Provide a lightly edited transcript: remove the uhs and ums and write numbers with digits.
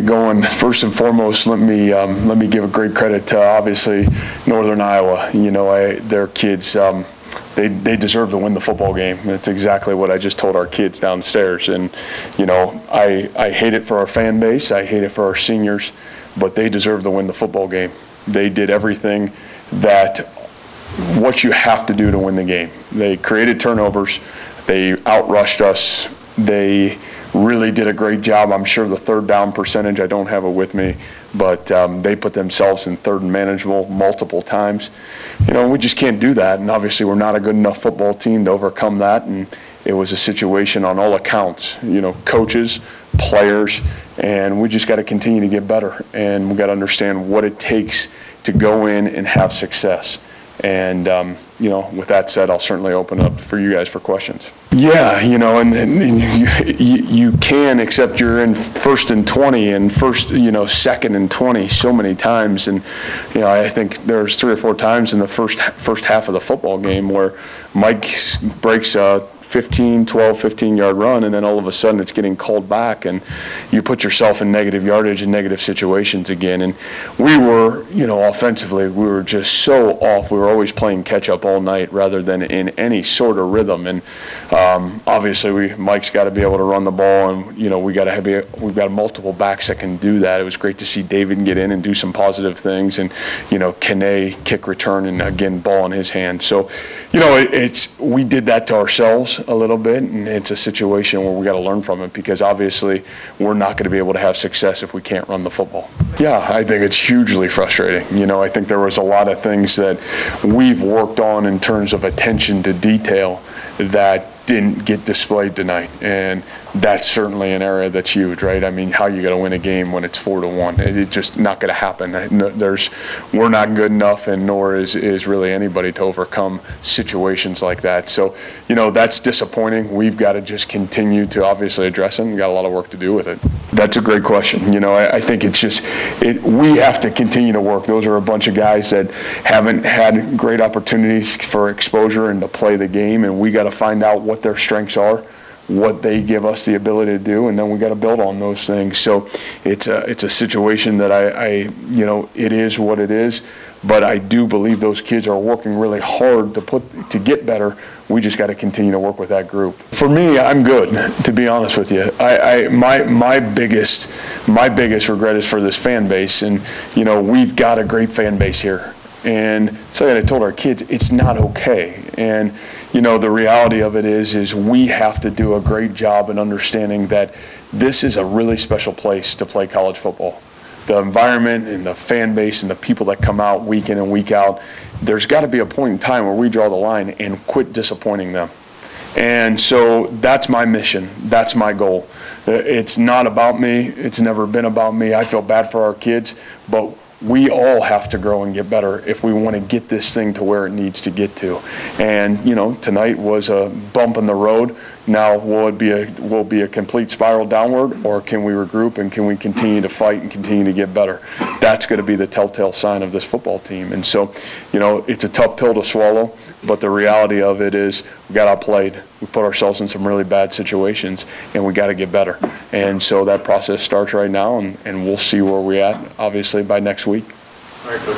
Going first and foremost, let me give a great credit to obviously Northern Iowa. You know, their kids, they deserve to win the football game. That's exactly what I just told our kids downstairs. And you know, I hate it for our fan base. I hate it for our seniors, but they deserve to win the football game. They did everything what you have to do to win the game. They created turnovers. They outrushed us. They really did a great job. I'm sure the third down percentage, I don't have it with me, but they put themselves in third and manageable multiple times. You know, we just can't do that, and obviously we're not a good enough football team to overcome that, and it was a situation on all accounts, you know, coaches, players, and we just got to continue to get better, and we got to understand what it takes to go in and have success. And, you know, with that said, I'll certainly open up for you guys for questions. Yeah, you know, and you can, except you're in 1st and 20 and 2nd and 20 so many times. And, you know, I think there's 3 or 4 times in the first half of the football game where Mike breaks a 15-yard run, and then all of a sudden it's getting called back, and you put yourself in negative yardage and negative situations again. And we were, you know, offensively, we were just so off. We were always playing catch up all night rather than in any sort of rhythm. And obviously Mike's got to be able to run the ball, and you know, we've got multiple backs that can do that. It was great to see David get in and do some positive things, and you know, Kene kick return, and again, ball in his hand. So, you know, we did that to ourselves a little bit, and it's a situation where we got to learn from it, because obviously we're not going to be able to have success if we can't run the football. Yeah, I think it's hugely frustrating. You know, I think there was a lot of things that we've worked on in terms of attention to detail that didn't get displayed tonight, and that's certainly an area that's huge, right? I mean, how you got to win a game when it's 4-1? It's just not going to happen. We're not good enough, and nor is really anybody to overcome situations like that. So, you know, that's disappointing. We've got to just continue to obviously address it, and got a lot of work to do with it. That's a great question. You know, I think it's just we have to continue to work. Those are a bunch of guys that haven't had great opportunities for exposure and to play the game, and we got to find out what their strengths are, what they give us the ability to do, and then we got to build on those things. So it's a situation that you know, it is what it is, but I do believe those kids are working really hard to get better. We just got to continue to work with that group. For me, I'm good, to be honest with you. My biggest regret is for this fan base, and you know, we've got a great fan base here. And so I told our kids, it's not okay. And you know, the reality of it is we have to do a great job in understanding that this is a really special place to play college football. The environment and the fan base and the people that come out week in and week out, there's got to be a point in time where we draw the line and quit disappointing them. And so that's my mission. That's my goal. It's not about me. It's never been about me. I feel bad for our kids, but we all have to grow and get better if we want to get this thing to where it needs to get to. And you know, tonight was a bump in the road. Now will it be a complete spiral downward, or can we regroup and can we continue to fight and continue to get better? That's going to be the telltale sign of this football team. And so, you know, it's a tough pill to swallow, but the reality of it is we got outplayed. We put ourselves in some really bad situations, and we got to get better. And so that process starts right now, and we'll see where we're at, obviously, by next week. All right, Coach.